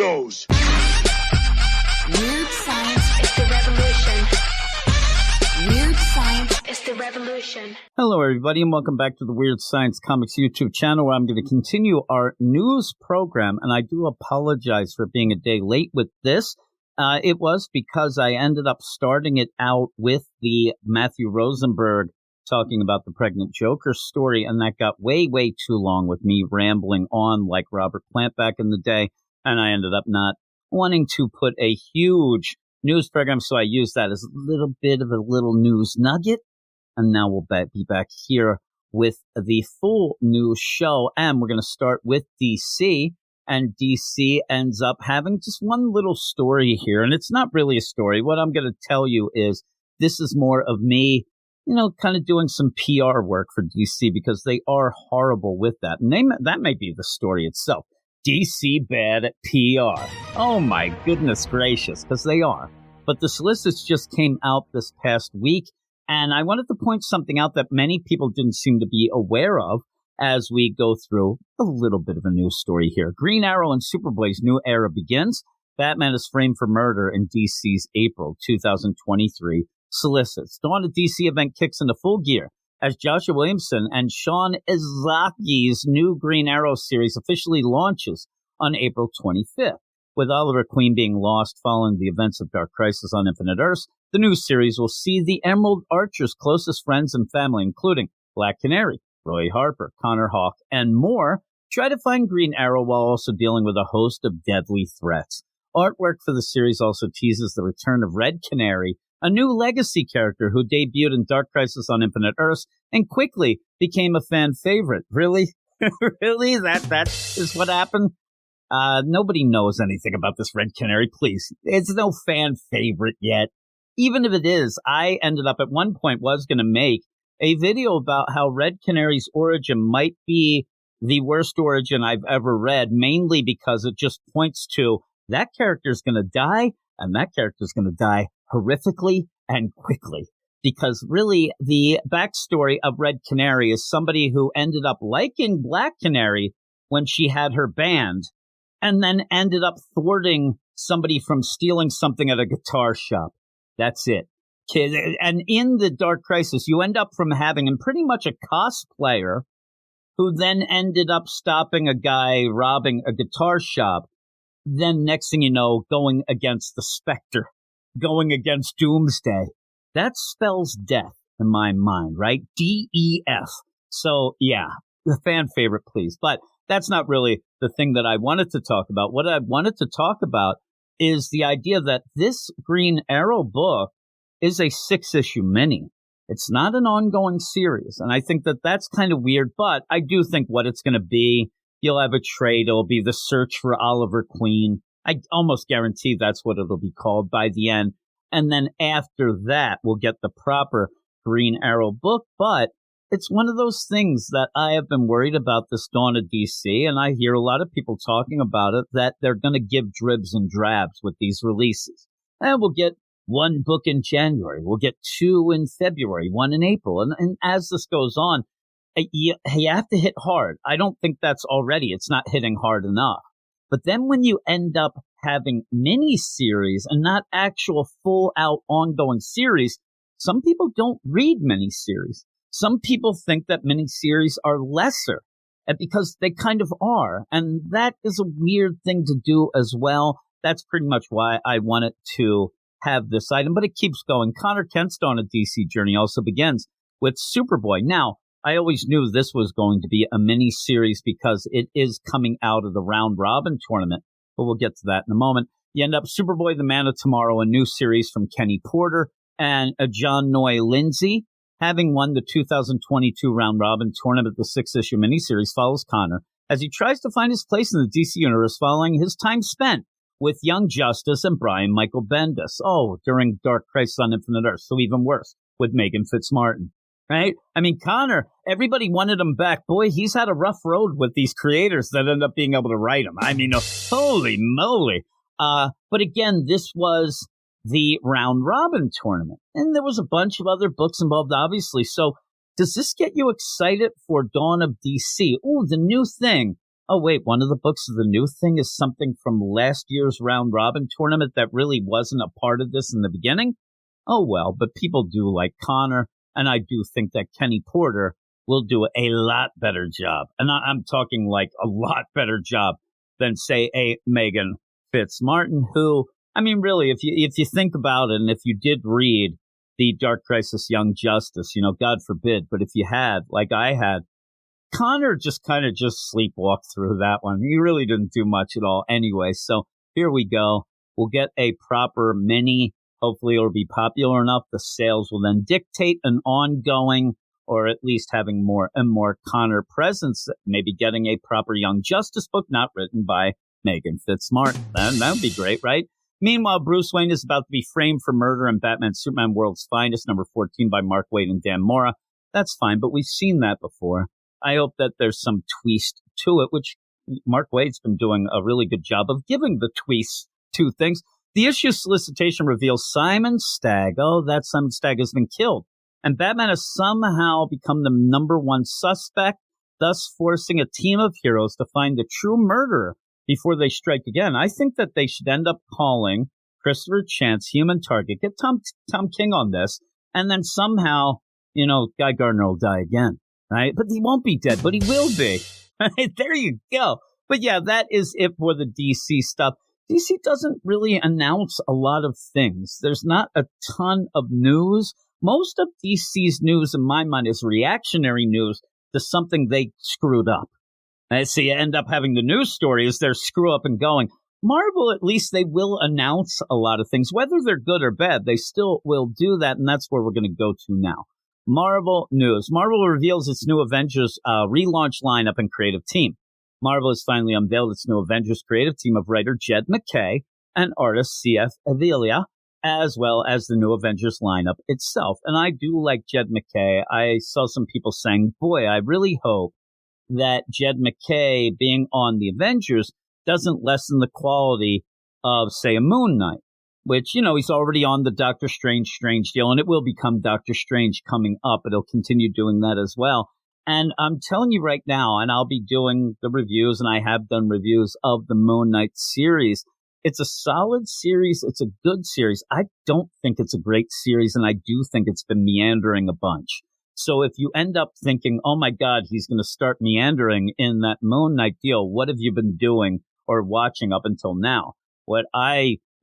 weirdos. Weird science is the revolution. Weird science is the revolution. Hello, everybody, and welcome back to the Weird Science Comics YouTube channel, where I'm going to continue our news program. And I do apologize for being a day late with this. It was because I ended up starting it out with the Matthew Rosenberg talking about the pregnant Joker story, and that got way, way too long with me rambling on like Robert Plant back in the day, and I ended up not wanting to put a huge news program, so I used that as a little bit of a little news nugget, and now we'll be back here with the full news show, and we're going to start with DC, and DC ends up having just one little story here, and it's not really a story. What I'm going to tell you is this is more of me, kind of doing some PR work for DC, because they are horrible with that. And that may be the story itself. DC bad at PR. Oh my goodness gracious, because they are. But the solicits just came out this past week, and I wanted to point something out that many people didn't seem to be aware of as we go through a little bit of a news story here. Green Arrow and Superboy's new era begins. Batman is framed for murder in DC's April 2023 solicits. Dawn of DC event kicks into full gear as Joshua Williamson and Sean Izaki's new Green Arrow series officially launches on April 25th. With Oliver Queen being lost following the events of Dark Crisis on Infinite Earths, the new series will see the Emerald Archer's closest friends and family, including Black Canary, Roy Harper, Connor Hawke, and more, try to find Green Arrow while also dealing with a host of deadly threats. Artwork for the series also teases the return of Red Canary, a new legacy character who debuted in Dark Crisis on Infinite Earths and quickly became a fan favorite. Really? Really? That is what happened? Nobody knows anything about this Red Canary, please. It's no fan favorite yet. Even if it is, I ended up at one point was going to make a video about how Red Canary's origin might be the worst origin I've ever read, mainly because it just points to that character's going to die, and that character's going to die horrifically and quickly. Because really, the backstory of Red Canary is somebody who ended up liking Black Canary when she had her band, and then ended up thwarting somebody from stealing something at a guitar shop. That's it. And in the Dark Crisis, you end up from having pretty much a cosplayer who then ended up stopping a guy robbing a guitar shop. Then next thing you know, going against the Spectre, going against Doomsday. That spells death in my mind, right? DEF. So, yeah, the fan favorite, please. But that's not really the thing that I wanted to talk about. What I wanted to talk about is the idea that this Green Arrow book is a 6-issue mini. It's not an ongoing series. And I think that that's kind of weird, but I do think what it's going to be, you'll have a trade. It'll be the search for Oliver Queen. I almost guarantee that's what it'll be called by the end. And then after that, we'll get the proper Green Arrow book. But it's one of those things that I have been worried about this Dawn of DC, and I hear a lot of people talking about it, that they're going to give dribs and drabs with these releases. And we'll get one book in January. We'll get 2 in February, 1 in April. And as this goes on, you have to hit hard. I don't think that's already. It's not hitting hard enough. But then when you end up having mini-series and not actual full-out ongoing series, some people don't read mini-series. Some people think that miniseries are lesser, because they kind of are. And that is a weird thing to do as well. That's pretty much why I wanted to have this item, but it keeps going. Connor Kent's Dawn of DC journey also begins with Superboy. Now, I always knew this was going to be a mini-series because it is coming out of the Round Robin tournament, but we'll get to that in a moment. You end up Superboy, the Man of Tomorrow, a new series from Kenny Porter and John Noy Lindsay. Having won the 2022 Round Robin tournament, the 6-issue miniseries follows Connor as he tries to find his place in the DC universe following his time spent with Young Justice and Brian Michael Bendis. Oh, during Dark Crisis on Infinite Earths, so even worse, with Megan Fitzmartin. Right? I mean, Connor, everybody wanted him back. Boy, he's had a rough road with these creators that end up being able to write him. I mean, holy moly. But again, this was the Round Robin tournament. And there was a bunch of other books involved, obviously. So does this get you excited for Dawn of DC? Oh, the new thing. oh, wait, one of the books of the new thing is something from last year's round robin tournament that really wasn't a part of this in the beginning. Oh, well, but people do like Connor, and I do think that Kenny Porter will do a lot better job. And I'm talking like a lot better job than, say, a Megan Fitzmartin, who, I mean, really, if you think about it, and if you did read the Dark Crisis Young Justice, God forbid, but if you had, like I had, Connor just kind of sleepwalked through that one. He really didn't do much at all anyway. So here we go. We'll get a proper mini. Hopefully it'll be popular enough. The sales will then dictate an ongoing, or at least having more and more Connor presence, maybe getting a proper Young Justice book, not written by Megan Fitzmartin. That would be great, right? Meanwhile, Bruce Wayne is about to be framed for murder in Batman Superman World's Finest, number 14 by Mark Waid and Dan Mora. That's fine, but we've seen that before. I hope that there's some twist to it, which Mark Waid's been doing a really good job of giving the twists to things. The issue solicitation reveals Simon Stagg. Oh, that Simon Stagg has been killed. And Batman has somehow become the number one suspect, thus forcing a team of heroes to find the true murderer before they strike again. I think that they should end up calling Christopher Chance Human Target, get Tom King on this, and then somehow, Guy Gardner will die again. Right? But he won't be dead, but he will be. There you go. But yeah, that is it for the DC stuff. DC doesn't really announce a lot of things. There's not a ton of news. Most of DC's news, in my mind, is reactionary news to something they screwed up. And so you end up having the news story as they're screw up and going. Marvel, at least they will announce a lot of things. Whether they're good or bad, they still will do that, and that's where we're going to go to now. Marvel news. Marvel reveals its new Avengers relaunch lineup and creative team. Marvel has finally unveiled its new Avengers creative team of writer Jed MacKay and artist C.F. Avila, as well as the new Avengers lineup itself. And I do like Jed MacKay. I saw some people saying, boy, I really hope that Jed MacKay being on the Avengers doesn't lessen the quality of, say, a Moon Knight. Which, he's already on the Doctor Strange deal, and it will become Doctor Strange coming up. It'll continue doing that as well. And I'm telling you right now, and I'll be doing the reviews, and I have done reviews of the Moon Knight series. It's a solid series. It's a good series. I don't think it's a great series, and I do think it's been meandering a bunch. So if you end up thinking, oh my God, he's going to start meandering in that Moon Knight deal, what have you been doing or watching up until now?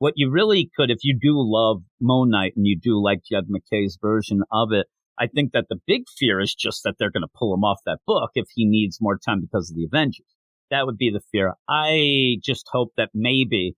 What you really could, if you do love Moon Knight and you do like Jed MacKay's version of it, I think that the big fear is just that they're going to pull him off that book if he needs more time because of the Avengers. That would be the fear. I just hope that maybe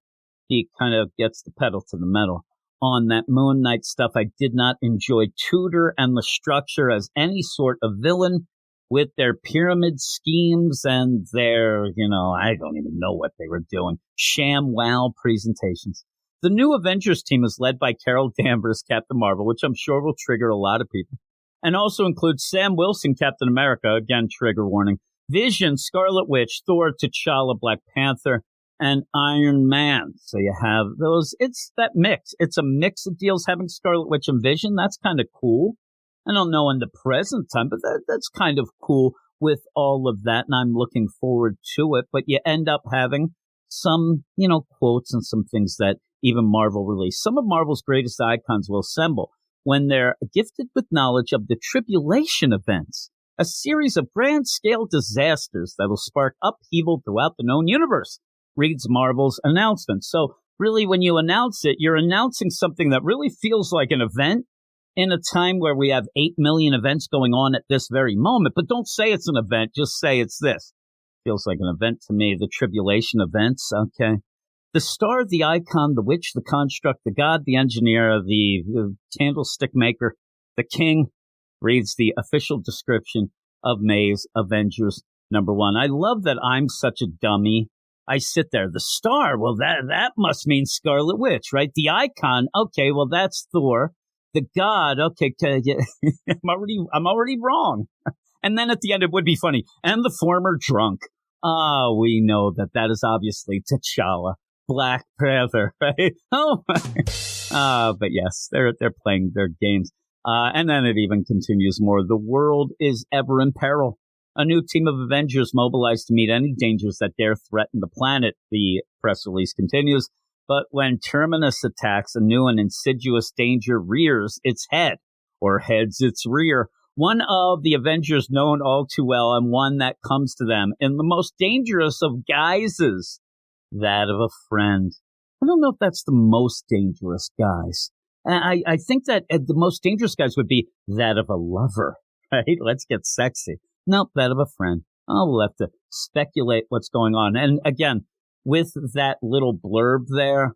he kind of gets the pedal to the metal on that Moon Knight stuff. I did not enjoy Tudor and the Structure as any sort of villain with their pyramid schemes and their, I don't even know what they were doing. ShamWow presentations. The new Avengers team is led by Carol Danvers, Captain Marvel, which I'm sure will trigger a lot of people, and also includes Sam Wilson, Captain America, again, trigger warning, Vision, Scarlet Witch, Thor, T'Challa, Black Panther, and Iron Man. So you have those. It's that mix. It's a mix of deals having Scarlet Witch and Vision. That's kind of cool. I don't know in the present time, but that's kind of cool with all of that, and I'm looking forward to it. But you end up having some, quotes and some things that even Marvel released. Some of Marvel's greatest icons will assemble when they're gifted with knowledge of the tribulation events, a series of grand-scale disasters that will spark upheaval throughout the known universe, reads Marvel's announcement. So really, when you announce it, you're announcing something that really feels like an event in a time where we have 8 million events going on at this very moment. But don't say it's an event, just say it's this. Feels like an event to me, the tribulation events, okay. The star, the icon, the witch, the construct, the god, the engineer, the candlestick maker, the king, reads the official description of May's Avengers #1. I love that I'm such a dummy. I sit there. The star, well, that must mean Scarlet Witch, right? The icon, okay, well, that's Thor. The god, okay, I'm already wrong. And then at the end, it would be funny. And the former drunk. We know that is obviously T'Challa. Black Panther, right? Oh, but yes, they're playing their games. And then it even continues more. The world is ever in peril. A new team of Avengers mobilized to meet any dangers that dare threaten the planet, the press release continues. But when Terminus attacks, a new and insidious danger rears its head, or heads its rear. One of the Avengers known all too well, and one that comes to them in the most dangerous of guises, that of a friend. I don't know if that's the most dangerous guise. I think that the most dangerous guys would be that of a lover, right? Let's get sexy. Nope, that of a friend. Oh, we'll have to speculate what's going on. And again, with that little blurb there,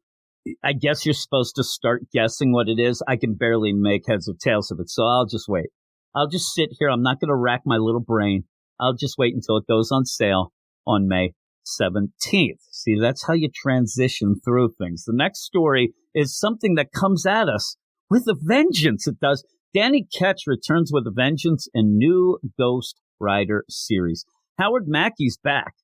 I guess you're supposed to start guessing what it is. I can barely make heads or tails of it, so I'll just wait. I'll just sit here. I'm not going to rack my little brain. I'll just wait until it goes on sale on May 17th. See, that's how you transition through things. The next story is something that comes at us with a vengeance. It does. Danny Ketch returns with a vengeance in new Ghost Rider series. Howard Mackey's back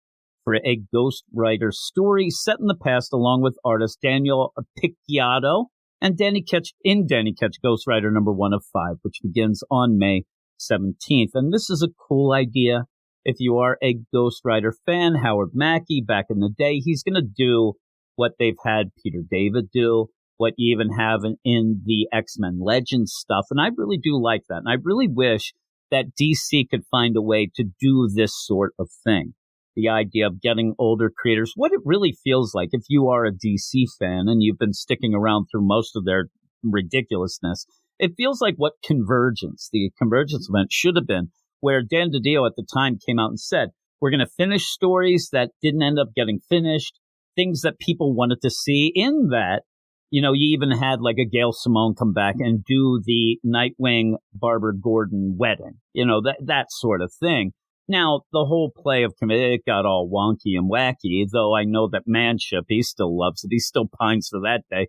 for a Ghost Rider story set in the past along with artist Daniel Picciotto and Danny Ketch in Danny Ketch Ghost Rider number 1 of 5, which begins on May 17th. And this is a cool idea. If you are a Ghost Rider fan, Howard Mackey, back in the day, he's going to do what they've had Peter David do, what you even have in the X-Men Legends stuff. And I really do like that. And I really wish that DC could find a way to do this sort of thing. The idea of getting older creators, what it really feels like if you are a DC fan and you've been sticking around through most of their ridiculousness, it feels like what the Convergence event should have been, where Dan DiDio at the time came out and said, we're going to finish stories that didn't end up getting finished, things that people wanted to see. In that, you even had like a Gail Simone come back and do the Nightwing Barbara Gordon wedding, that sort of thing. Now, the whole play of it got all wonky and wacky, though I know that Manship, he still loves it. He still pines for that day.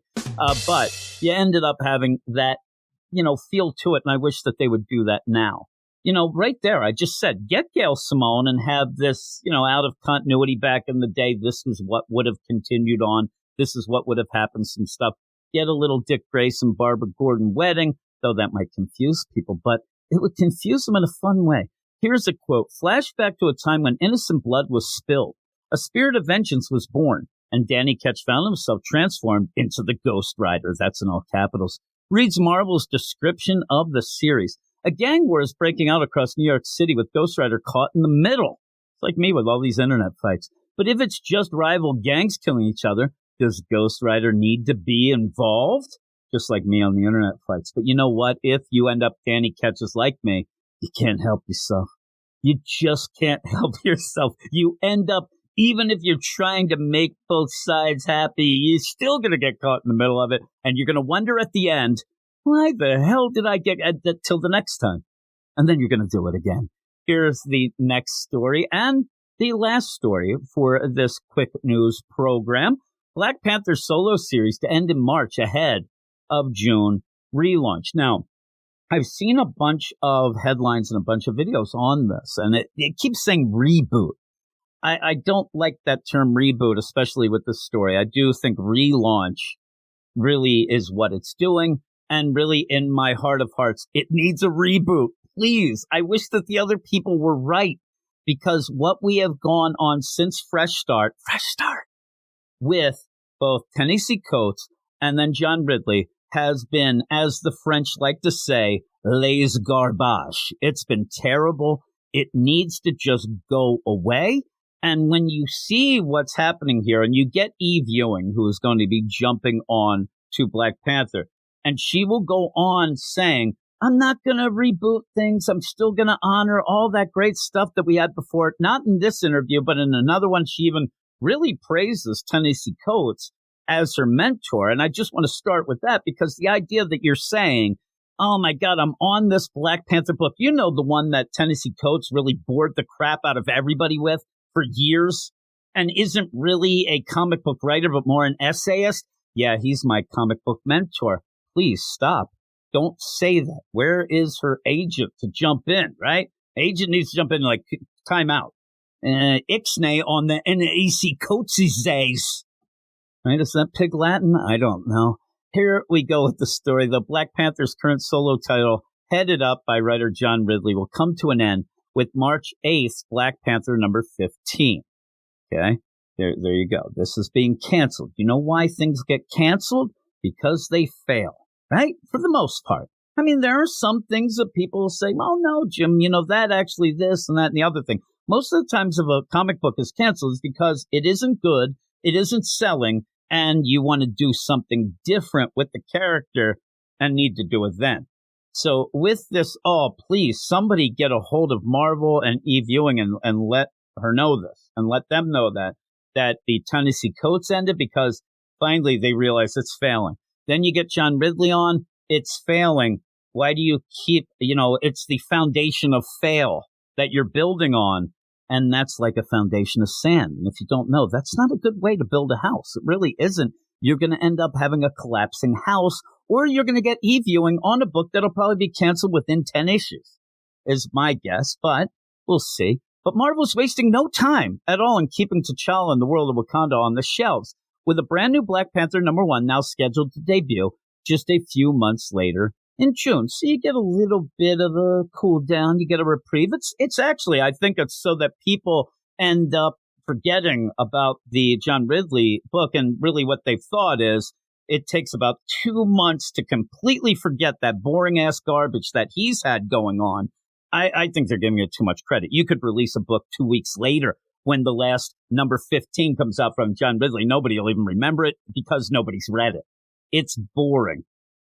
But you ended up having that, feel to it, and I wish that they would do that now. Right there, I just said, get Gail Simone and have this, out of continuity back in the day. This is what would have continued on. This is what would have happened, some stuff. Get a little Dick Grayson, Barbara Gordon wedding, though that might confuse people, but it would confuse them in a fun way. Here's a quote. Flashback to a time when innocent blood was spilled. A spirit of vengeance was born, and Danny Ketch found himself transformed into the Ghost Rider. That's in all capitals. Reads Marvel's description of the series. A gang war is breaking out across New York City with Ghost Rider caught in the middle. It's like me with all these internet fights. But if it's just rival gangs killing each other, does Ghost Rider need to be involved? Just like me on the internet fights. But you know what? If you end up Danny Ketch's like me, you can't help yourself. You just can't help yourself. You end up, even if you're trying to make both sides happy, you're still going to get caught in the middle of it. And you're going to wonder at the end, why the hell did I get till the next time? And then you're going to do it again. Here's the next story and the last story for this quick news program. Black Panther solo series to end in March ahead of June relaunch. Now, I've seen a bunch of headlines and a bunch of videos on this, and it keeps saying reboot. I don't like that term reboot, especially with this story. I do think relaunch really is what it's doing. And really, in my heart of hearts, it needs a reboot. Please. I wish that the other people were right, because what we have gone on since Fresh Start with both Ta-Nehisi Coates and then John Ridley has been, as the French like to say, les garbage. It's been terrible. It needs to just go away. And when you see what's happening here, and you get Eve Ewing, who is going to be jumping on to Black Panther, and she will go on saying, I'm not going to reboot things. I'm still going to honor all that great stuff that we had before. Not in this interview, but in another one, she even really praises Ta-Nehisi Coates as her mentor. And I just want to start with that, because the idea that you're saying, oh my God, I'm on this Black Panther book. The one that Ta-Nehisi Coates really bored the crap out of everybody with for years and isn't really a comic book writer, but more an essayist. Yeah, he's my comic book mentor. Please stop. Don't say that. Where is her agent to jump in, right? Agent needs to jump in like, time out. Ixnay on the N.A.C. Coates' days. Right? Is that Pig Latin? I don't know. Here we go with the story. The Black Panther's current solo title, headed up by writer John Ridley, will come to an end with March 8th, Black Panther number 15. Okay, there you go. This is being canceled. You know why things get canceled? Because they fail, right? For the most part. I mean, there are some things that people will say, oh, no, Jim, that actually this and that and the other thing. Most of the times if a comic book is canceled is because it isn't good, it isn't selling, and you want to do something different with the character and need to do it then. So with this, please, somebody get a hold of Marvel and Eve Ewing and let her know this and let them know that the Tennessee Coats ended because finally they realize it's failing. Then you get John Ridley on, it's failing. Why do you keep, it's the foundation of fail that you're building on. And that's like a foundation of sand. And if you don't know, that's not a good way to build a house. It really isn't. You're going to end up having a collapsing house, or you're going to get Eve Ewing on a book that'll probably be canceled within 10 issues, is my guess. But we'll see. But Marvel's wasting no time at all in keeping T'Challa and the world of Wakanda on the shelves, with a brand new Black Panther #1 now scheduled to debut just a few months later in June. So you get a little bit of a cool down, you get a reprieve. It's actually, I think it's so that people end up forgetting about the John Ridley book, and really what they've thought is it takes about 2 months to completely forget that boring ass garbage that he's had going on. I think they're giving it too much credit. You could release a book 2 weeks later when the last number 15 comes out from John Ridley. Nobody will even remember it because nobody's read it. It's boring.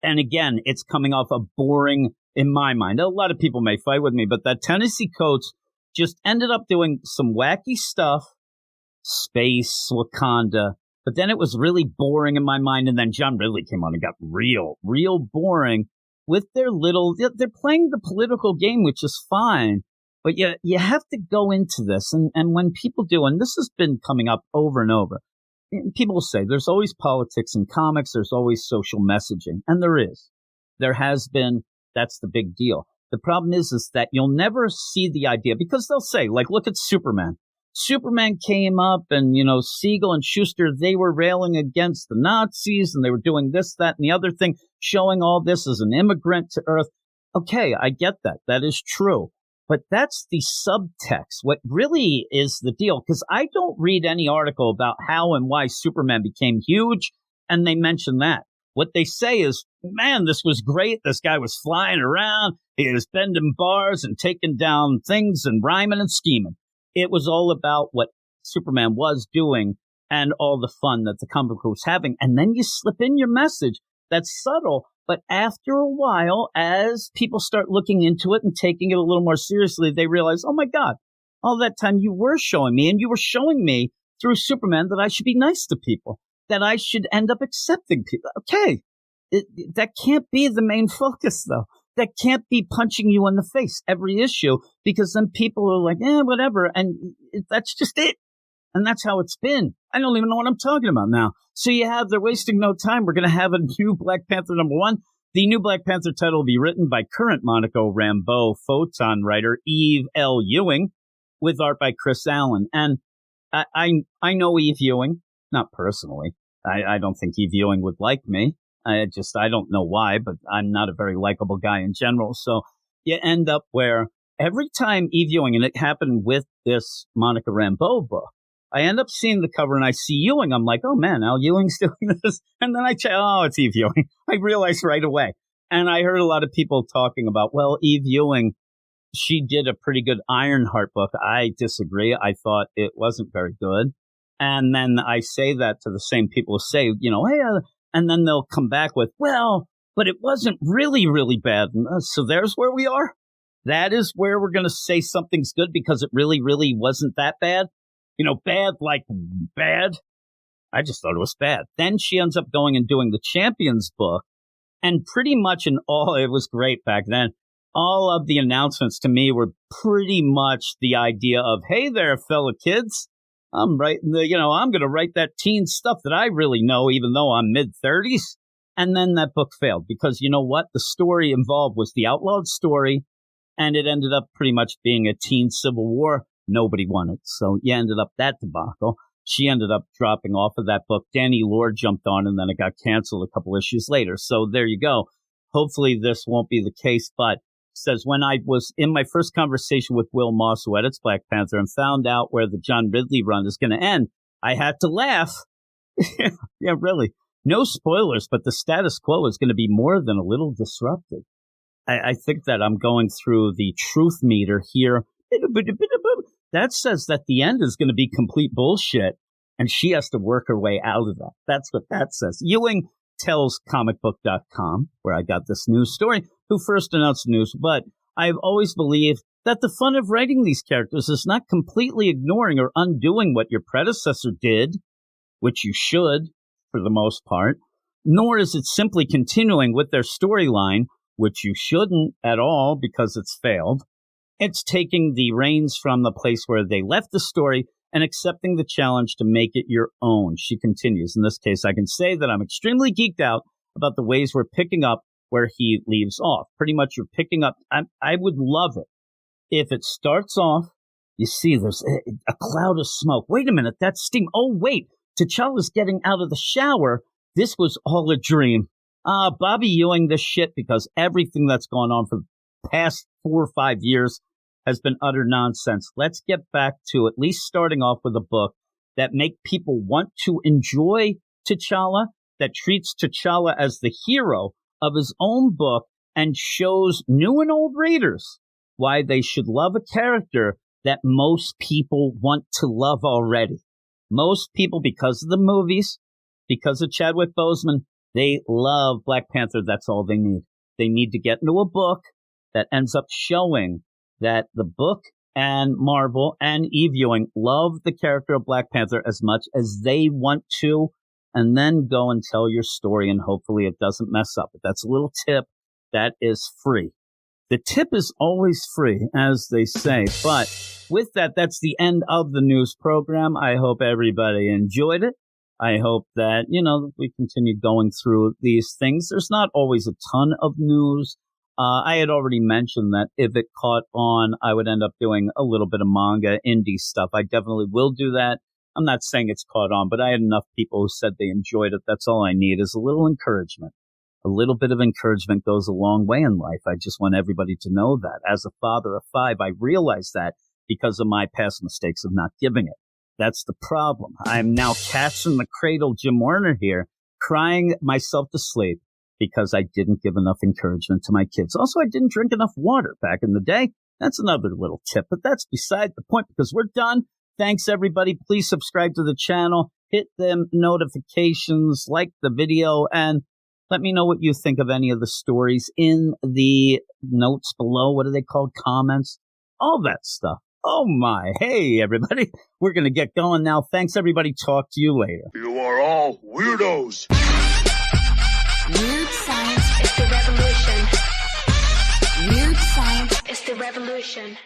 And again, it's coming off a boring, in my mind. A lot of people may fight with me, but that Tennessee Coats just ended up doing some wacky stuff, space, Wakanda, but then it was really boring in my mind. And then John Ridley came on and got real boring with they're playing the political game, which is fine. But you have to go into this. And when people do, and this has been coming up over and over, people will say there's always politics in comics, there's always social messaging. And there is. There has been. That's the big deal. The problem is that you'll never see the idea, because they'll say, like, look at Superman. Superman came up and, Siegel and Schuster, they were railing against the Nazis and they were doing this, that, and the other thing, showing all this as an immigrant to Earth. Okay, I get that. That is true. But that's the subtext. What really is the deal? Because I don't read any article about how and why Superman became huge, and they mention that. What they say is, man, this was great. This guy was flying around. He was bending bars and taking down things and rhyming and scheming. It was all about what Superman was doing and all the fun that the comic book was having. And then you slip in your message that's subtle. But after a while, as people start looking into it and taking it a little more seriously, they realize, oh, my God, all that time you were showing me, and you were showing me through Superman that I should be nice to people, that I should end up accepting people. Okay, that can't be the main focus, though. That can't be punching you in the face every issue, because then people are like, whatever. And that's just it. And that's how it's been. I don't even know what I'm talking about now. So they're wasting no time. We're going to have a new Black Panther #1. The new Black Panther title will be written by current Monaco Rambeau Photon writer Eve L. Ewing, with art by Chris Allen. And I know Eve Ewing, not personally. I don't think Eve Ewing would like me. I don't know why, but I'm not a very likable guy in general. So you end up where every time Eve Ewing, and it happened with this Monica Rambeau book, I end up seeing the cover and I see Ewing. I'm like, oh man, Al Ewing's doing this. And then I check, it's Eve Ewing. I realized right away. And I heard a lot of people talking about, well, Eve Ewing, she did a pretty good Ironheart book. I disagree. I thought it wasn't very good. And then I say that to the same people who say, hey, and then they'll come back with, well, but it wasn't really, really bad. So there's where we are. That is where we're going to say something's good because it really, really wasn't that bad. Bad like bad. I just thought it was bad. Then she ends up going and doing the Champions book. And pretty much it was great back then. All of the announcements to me were pretty much the idea of, hey there, fella kids. I'm writing I'm going to write that teen stuff that I really know, even though I'm mid-30s. And then that book failed because you know what? The story involved was the outlawed story, and it ended up pretty much being a teen civil war. Nobody wanted. So you ended up that debacle. She ended up dropping off of that book. Danny Lord jumped on, and then it got canceled a couple issues later. So there you go. Hopefully this won't be the case, but says, when I was in my first conversation with Will Moss, who edits Black Panther, and found out where the John Ridley run is going to end, I had to laugh. Yeah, really. No spoilers, but the status quo is going to be more than a little disrupted. I think that I'm going through the truth meter here. That says that the end is going to be complete bullshit, and she has to work her way out of that. That's what that says. Ewing tells comicbook.com, where I got this news story, who first announced the news, but I've always believed that the fun of writing these characters is not completely ignoring or undoing what your predecessor did, which you should, for the most part, nor is it simply continuing with their storyline, which you shouldn't at all because it's failed. It's taking the reins from the place where they left the story and accepting the challenge to make it your own. She continues, in this case, I can say that I'm extremely geeked out about the ways we're picking up where he leaves off. Pretty much you're picking up. I would love it if it starts off, you see there's a cloud of smoke. Wait a minute, that's steam. Oh, wait, T'Challa's getting out of the shower. This was all a dream. Bobby Ewing this shit because everything that's gone on for the past 4 or 5 years has been utter nonsense. Let's get back to at least starting off with a book that make people want to enjoy T'Challa, that treats T'Challa as the hero of his own book and shows new and old readers why they should love a character that most people want to love already. Most people, because of the movies, because of Chadwick Boseman, they love Black Panther. That's all they need. They need to get into a book that ends up showing that the book and Marvel and Eve Ewing love the character of Black Panther as much as they want to, and then go and tell your story, and hopefully it doesn't mess up. But that's a little tip that is free. The tip is always free, as they say. But with that, that's the end of the news program. I hope everybody enjoyed it. I hope that, we continue going through these things. There's not always a ton of news. I had already mentioned that if it caught on, I would end up doing a little bit of manga, indie stuff. I definitely will do that. I'm not saying it's caught on, but I had enough people who said they enjoyed it. That's all I need is a little encouragement. A little bit of encouragement goes a long way in life. I just want everybody to know that. As a father of 5, I realize that because of my past mistakes of not giving it. That's the problem. I'm now cats in the cradle, Jim Warner here, crying myself to sleep because I didn't give enough encouragement to my kids. Also, I didn't drink enough water back in the day. That's another little tip, but that's beside the point because we're done. Thanks, everybody. Please subscribe to the channel, hit the notifications, like the video, and let me know what you think of any of the stories in the notes below. What are they called? Comments? All that stuff. Oh, my. Hey, everybody. We're going to get going now. Thanks, everybody. Talk to you later. You are all weirdos. Weird science is the revolution. Weird science is the revolution.